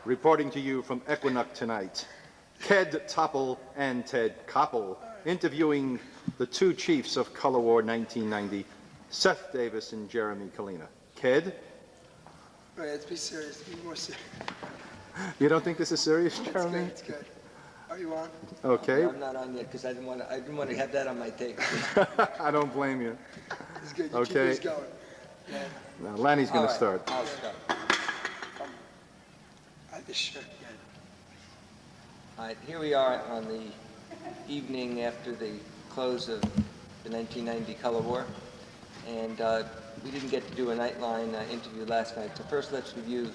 Reporting to you from Equinunk tonight, Ked Topple and Ted Koppel, interviewing the two chiefs of Color War 1990, Seth Davis and Jeremy Kalina. Ked? All right, let's be serious. Be more serious. You don't think this is serious, Jeremy? It's good. Are you on? Okay. I'm not on yet because I didn't want to have that on my tape. I don't blame you. It's good. You Okay. keep this going. Yeah. Now, Lanny's going to start. I'll start. I have this shirt. Yeah. All right, here we are on the evening after the close of the 1990 Color War, and we didn't get to do a Nightline interview last night. So first, let's review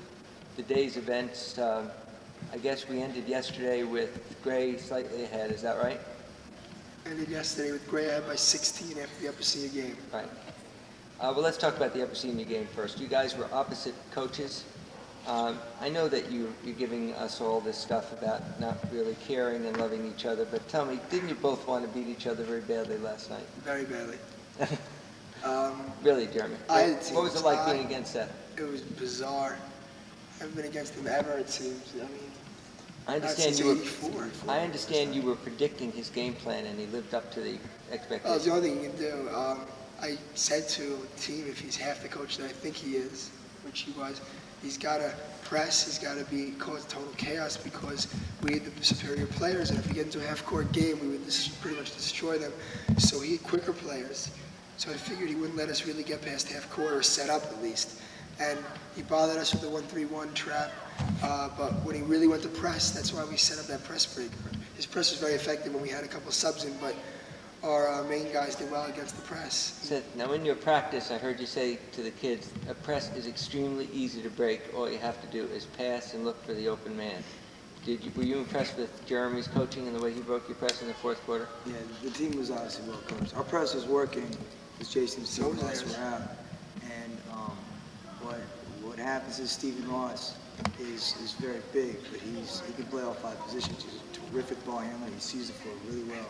the day's events. I guess we ended yesterday with Gray slightly ahead. Is that right? Ended yesterday with Gray ahead by 16 after the upper senior game. Right. Well, let's talk about the upper senior game first. You guys were opposite coaches. I know that you're giving us all this stuff about not really caring and loving each other, but tell me, didn't you both want to beat each other very badly last night? Very badly. Really, Jeremy? What was it like being against Seth? It was bizarre. I haven't been against him ever, it seems. I mean, I understand since you were. 84. I understand you were predicting his game plan, and he lived up to the It's expectations. the only thing you can do. I said to the team, if he's half the coach that I think he is, which he was, he's got to press, he's got to cause total chaos because we had the superior players, and if we get into a half-court game, we would pretty much destroy them. So he had quicker players. So I figured he wouldn't let us really get past half-court or set up at least. And he bothered us with the 1-3-1 trap, but when he really went to press, that's why we set up that press break. His press was very effective when we had a couple subs in, but our main guys did well against the press. So, now, in your practice, I heard you say to the kids, a press is extremely easy to break. All you have to do is pass and look for the open man. Were you impressed with Jeremy's coaching and the way he broke your press in the fourth quarter? Yeah, the team was obviously well coached. Our press was working because Jason's team were out. And what happens is Stephen Ross is very big, but he can play all five positions. He's a terrific ball handler. He sees the floor really well.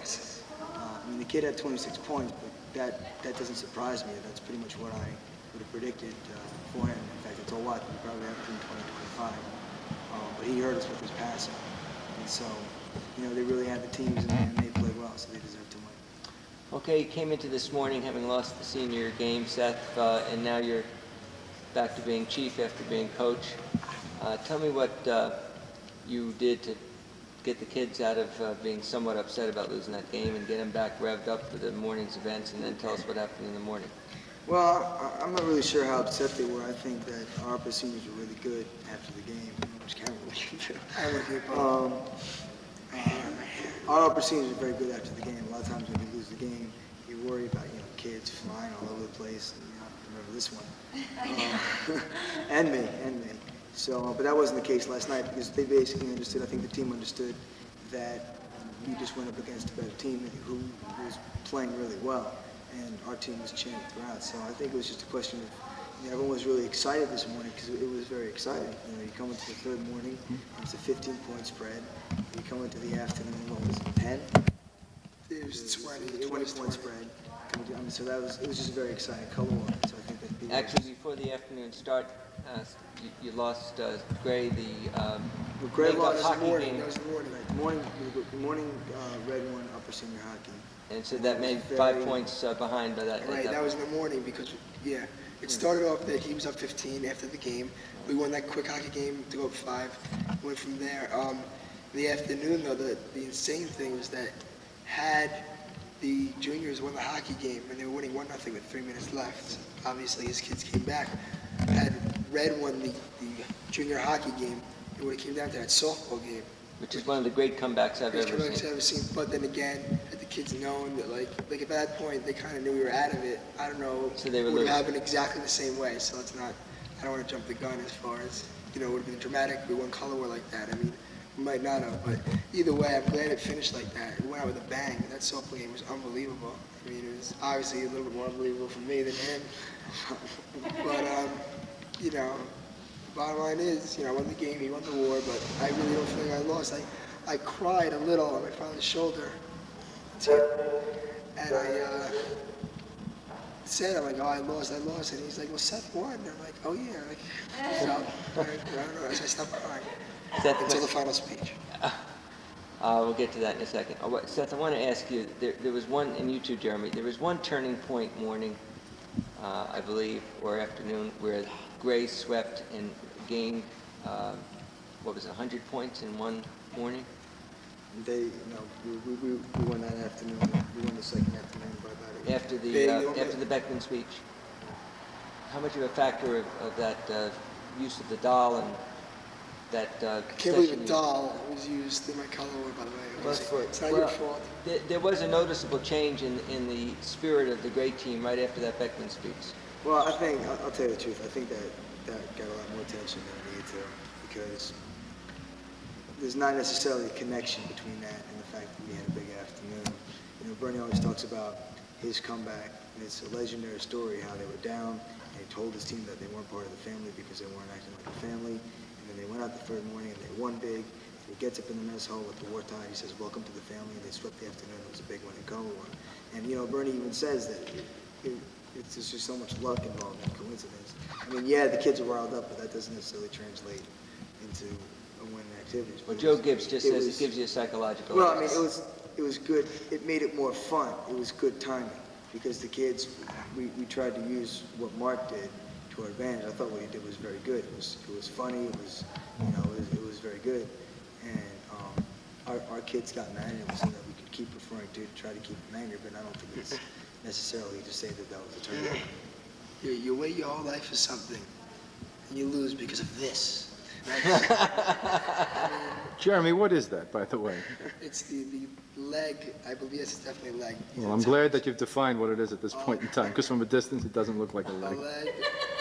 I mean, the kid had 26 points, but that doesn't surprise me. That's pretty much what I would have predicted for him. In fact, I told Watt he probably had between 20 and 25. But he hurt us with his passing. And so, they really had the teams, and they played well, so they deserve to win. Okay, you came into this morning having lost the senior game, Seth, and now you're back to being chief after being coach. Tell me what you did to get the kids out of being somewhat upset about losing that game and get them back revved up for the morning's events, and then tell us what happened in the morning. Well, I'm not really sure how upset they were. I think that our upper seniors were really good after the game, which Cameron will get to. Our upper seniors were very good after the game. A lot of times when you lose the game, you worry about kids flying all over the place. And, remember this one, and me. So, but that wasn't the case last night because they basically understood. I think the team understood that we just went up against a better team who was playing really well, and our team was chilling throughout. So I think it was just a question of everyone was really excited this morning because it was very exciting. You come into the third morning, it's a 15-point spread. You come into the afternoon, what was it, 10? It was 20-point spread. So it was just very exciting. Color War. So I think that people Actually, before the afternoon start, you lost Gray, Gray Lake lost hockey the morning. game. That was the morning. The morning Red won upper senior hockey. And so that made 5 points behind by that. Right, that was in the morning because, it started off that he was up 15 after the game. We won that quick hockey game to go up 5. Went from there. In the afternoon, though, the insane thing was that had the juniors won the hockey game and they were winning 1-0 with 3 minutes left, obviously his kids came back. Had Red won the junior hockey game, it would have came down to that softball game. Which is one of the great comebacks I've ever seen. But then again, had the kids known that, like at that point, they kind of knew we were out of it. I don't know. So they were it would losing. have happened exactly the same way. So it's not. I don't want to jump the gun as far as it would have been dramatic. We won Color War like that. I mean, we might not have, but either way, I'm glad it finished like that. It went out with a bang. That softball game was unbelievable. I mean, it was obviously a little bit more unbelievable for me than him. But bottom line is, I won the game, he won the war, but I really don't feel like I lost. I cried a little on my father's shoulder. And sad. I'm like, oh, I lost. And he's like, well, Seth won. And I'm like, oh, yeah. Like, so, I don't know. So I stopped crying Seth, until the final speech. we'll get to that in a second. Seth, I want to ask you, there was one, and you too, Jeremy, there was one turning point morning, I believe, or afternoon, where Gray swept and gained, what was it, 100 points in one morning? We won that afternoon. We won the second afternoon by about After Big. after the Beckman speech. How much of a factor of that use of the doll and that I can't believe session a you- doll was used in my color war, by the way. It's not Well, your fault. There was a noticeable change in the spirit of the great team right after that Beckman speech. Well, I think, I'll tell you the truth, I think that got a lot more attention than it needed to, because there's not necessarily a connection between that and the fact that we had a big afternoon. You know, Bernie always talks about his comeback, and it's a legendary story how they were down, and he told his team that they weren't part of the family because they weren't acting like a family, and then they went out the third morning and they won big. He gets up in the mess hall with the war tide, he says, welcome to the family, and they swept the afternoon. It was a big win in color war. And, you know, Bernie even says that it's just so much luck involved in coincidence. I mean, yeah, the kids are riled up, but that doesn't necessarily translate into a win in activities. Well, Joe Gibbs just says was- it gives you a psychological. Well, I mean, it was good. It made it more fun. It was good timing because the kids, we tried to use what Mark did to our advantage. I thought what he did was very good. It was funny. It was, you know, it was very good. And our kids got mad, and it was something that we could keep referring to try to keep them angry. But I don't think it's necessarily to say that was a turn point. You wait your whole life for something, and you lose because of this. Jeremy, what is that, by the way? It's the leg, I believe it's definitely leg. Well, I'm glad that you've defined what it is at this point in time, because from a distance, it doesn't look like a A leg. leg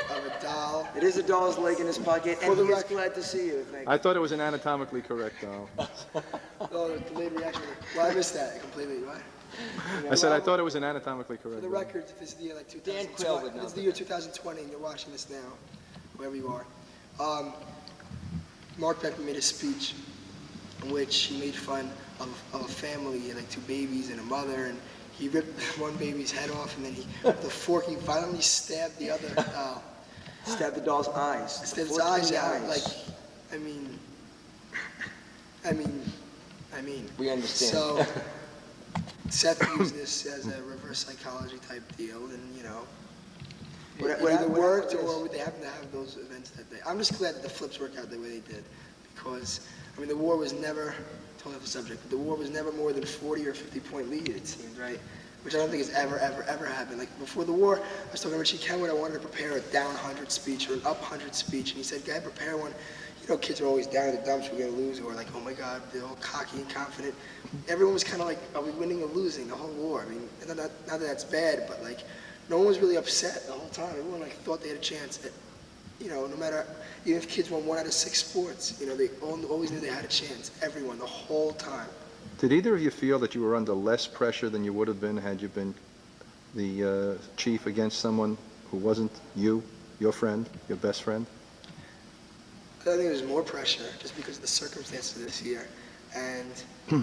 of a doll. It is a doll's leg in his pocket, For and the he is record- glad to see you. Thank I you. thought it was an anatomically correct doll. Oh, the delayed reaction. Well, I missed that completely. What? I said I thought it was an anatomically For correct the doll. record, if it's the year like Dan 2020, Quayle would if know it's the that. year 2020 and you're watching this now, wherever you are, Mark Beckman made a speech in which he made fun of a family, like two babies and a mother, and he ripped one baby's head off, and then with a fork, he violently stabbed the other doll. Stab the doll's eyes. Stabbed his Fork eyes in the out. eyes. Like, I mean. We understand. So, Seth used this as a reverse psychology type deal, and you know, it either worked or they happened to have those events that day. I'm just glad that the flips worked out the way they did, because I mean the war was never totally off the subject, but the war was never more than 40 or 50 point lead. It seemed, right? Which I don't think has ever happened. Like before the war, I was talking to Richie Kenwood. I wanted to prepare a down 100 speech or an up 100 speech, and he said, "Go ahead, prepare one." You know, kids are always down in the dumps, we're going to lose, or like, oh my God, they're all cocky and confident. Everyone was kind of like, are we winning or losing the whole war? I mean, not that that's bad, but like, no one was really upset the whole time. Everyone like thought they had a chance. You know, no matter, even if kids won 1 out of 6 sports, you know, they always knew they had a chance. Everyone, the whole time. Did either of you feel that you were under less pressure than you would have been had you been the chief against someone who wasn't you, your friend, your best friend? I think there was more pressure just because of the circumstances this year. And, you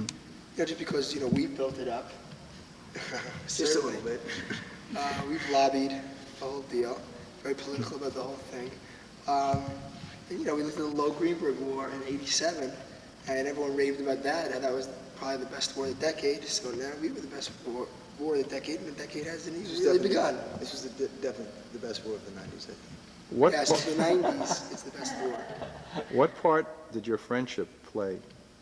know, just because, you know, we built it up. Just a little bit. We've lobbied the whole deal, very political about the whole thing. And, you know, we looked at the Low Greenberg War in '87, and everyone raved about that, and that was probably the best war of the decade. So now we were the best war of the decade, and the decade hasn't even really begun. This was definitely the best war of the 90s, I think. What, Yeah, since the '90s, it's the best war. what part did your friendship play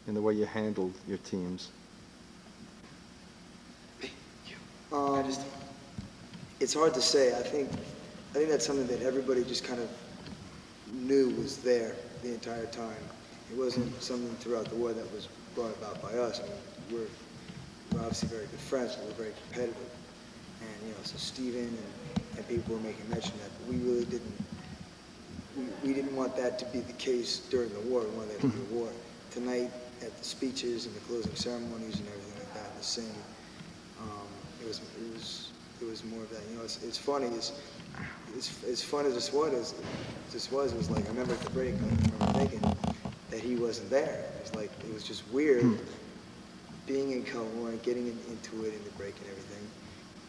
in the way you handled your teams? It's hard to say. I think that's something that everybody just kind of knew was there the entire time. It wasn't something throughout the war that was brought about by us. I mean, we're obviously very good friends, but we're very competitive. And, you know, so Steven and people were making mention of that, but we really we didn't want that to be the case during the war. We wanted that to be a war. Tonight, at the speeches and the closing ceremonies and everything like that, the same. It was more of that. You know, it's funny. As fun as this was, it was like I remember at the break. I remember thinking that he wasn't there. It was just weird being in Color and getting into it in the break and everything.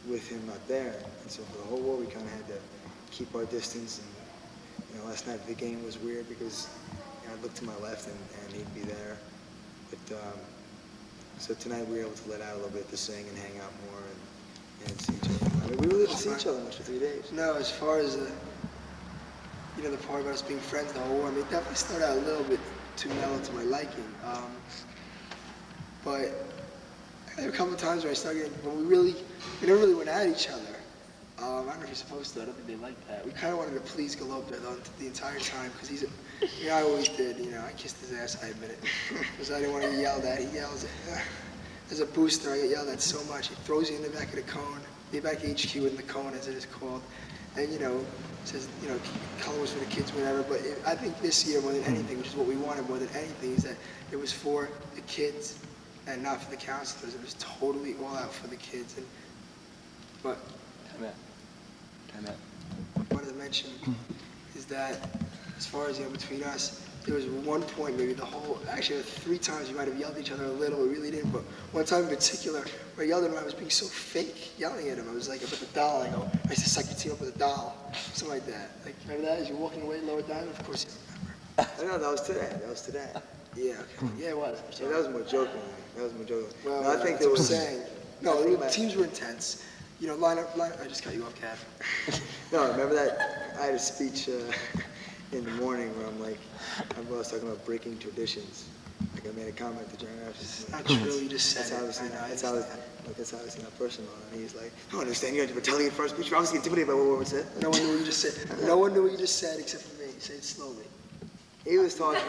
with him not there. And so for the whole war, we kind of had to keep our distance. And last night the game was weird because I looked to my left and he'd be there. But so tonight we were able to let out a little bit to sing and hang out more and see each other. I mean, we really didn't see each other much for 3 days. No, as far as the part about us being friends the whole war, I mean, it definitely started out a little bit too mellow to my liking. But there were a couple of times where I started getting, when we never really went at each other. I don't know if you're supposed to. I don't think they like that. We kind of wanted to please Galopta the entire time because he's, I always did. I kissed his ass. I admit it, because I didn't want to get yelled at. He yells as a booster. I get yelled at so much. He throws you in the back of the cone, the back HQ in the cone, as it is called, and says colors for the kids, whatever. But I think this year more than anything, which is what we wanted more than anything, is that it was for the kids and not for the counselors. It was totally all out for the kids. But Time out. what I wanted to mention is that as far as between us, there was one point, maybe actually 3 times we might have yelled at each other a little, but really didn't. But one time in particular, where I yelled at him, I was being so fake yelling at him. I was like, about the doll, I used to psych your team up with a doll, something like that. Like, remember that? As you're walking away, lower down, of course you remember. No, that was today. Yeah, okay. Yeah, it was. Yeah, that was more joking. Well, No, I think that's what I'm was. saying. No, the teams were intense. Line up. I just cut you off, Cav. No, remember that? I had a speech in the morning where I was talking about breaking traditions. Like I made a comment to John after. It's not true. You just said That's it. obviously not personal. And he's like, I don't understand. You were telling your first speech. You're obviously intimidated by what we said. No one knew what you just said. No one knew what you just said except for me. Say it slowly. He was talking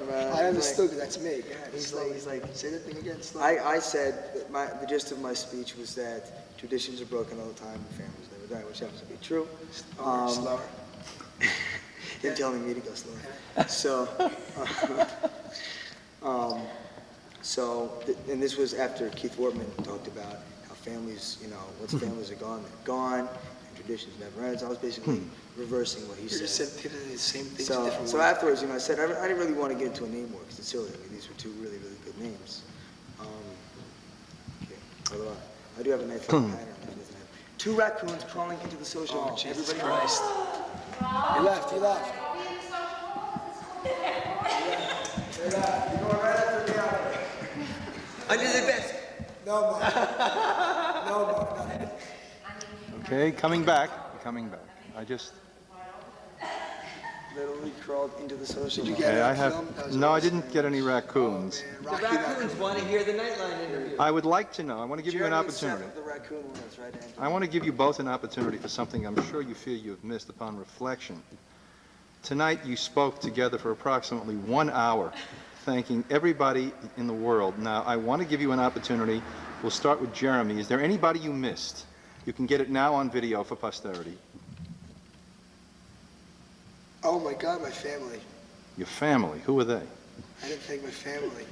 about. I understood because that's me. Go ahead. He's like, say that thing again slowly. I said that the gist of my speech was that traditions are broken all the time and families never die, which happens to be true. Slower. Him telling me to go slower. And this was after Keith Wortman talked about how families, once families are gone, they're gone, and traditions never end. So I was basically reversing what he You said. just said the same things in So different so ways. afterwards, I said I didn't really want to get into a name war because it's silly. I mean, these were 2 really, really good names. Okay. Although I do have a nice little pattern. 2 raccoons crawling into the social. Oh, Everybody Jesus Christ. He left. You're going right after me out. Under the desk. No more. No more. Okay, coming back. I just, Literally crawled into the social. Did you get okay, it I on have, film? That was no, I awesome. didn't get any raccoons. Man, The Rocky raccoons want to hear the Nightline interview. I would like to know, I want to give you an Jeremy and Seth opportunity. are the raccoon owners, right? Andrew? I want to give you both an opportunity for something I'm sure you feel you have missed upon reflection. Tonight, you spoke together for approximately 1 hour, thanking everybody in the world. Now, I want to give you an opportunity. We'll start with Jeremy. Is there anybody you missed? You can get it now on video for posterity. Oh my God, my family. Your family, who are they? I didn't thank my family.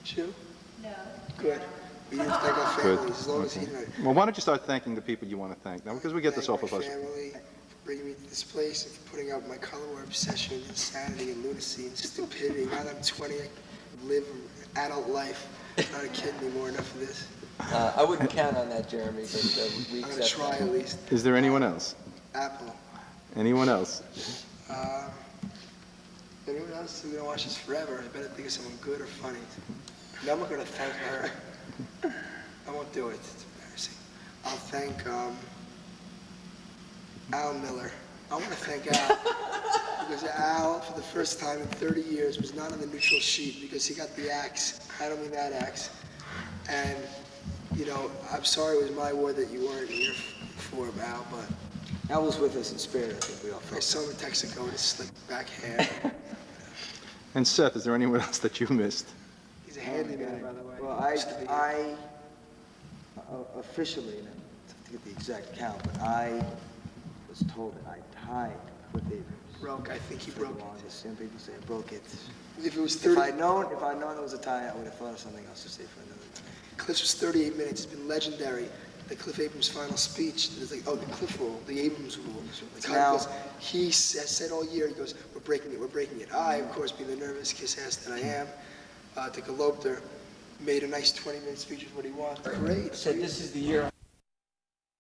Did you? No. Good. We didn't thank our Good. families as long as he Okay. did. Well, why don't you start thanking the people you want to thank now, because we get this off Thank of my us. family for bringing me to this place and for putting out my color war obsession, insanity, and lunacy and stupidity. Now that I'm 20, I live an adult life. I'm not a kid anymore. Enough of this. I wouldn't count on that, Jeremy, but we I'm gonna accept try that. at least. Is there anyone else? Apple. Anyone else? Anyone else who's gonna watch this forever? I better think of someone good or funny. No, I'm not gonna thank her. I won't do it. It's embarrassing. I'll thank Al Miller. I want to thank Al because Al, for the first time in 30 years, was not on the neutral sheet because he got the axe. I don't mean that axe. And I'm sorry it was my war that you weren't here for, Al, but Al was with us in spirit. I think we all I felt. saw him in Texaco with his slick back hair. And Seth, is there anyone else that you missed? He's a handyman, by the way. Well, Used to be. I officially, to get the exact count, but I was told that I tied Cliff Abrams. Broke. I think he broke it. Some people say I broke it. If it was If 30, I'd known there was a tie, I would have thought of something else to say for another time. Cliff's was 38 minutes. It's been legendary. The Cliff Abrams' final speech, it's like, the Cliff rule, the Abrams rule. Like how Now- he goes, he has said all year, he goes, we're breaking it. I, of course, being the nervous kiss-ass that I am, to Galopta, made a nice 20-minute speech is what he wants. Great. Said this is the year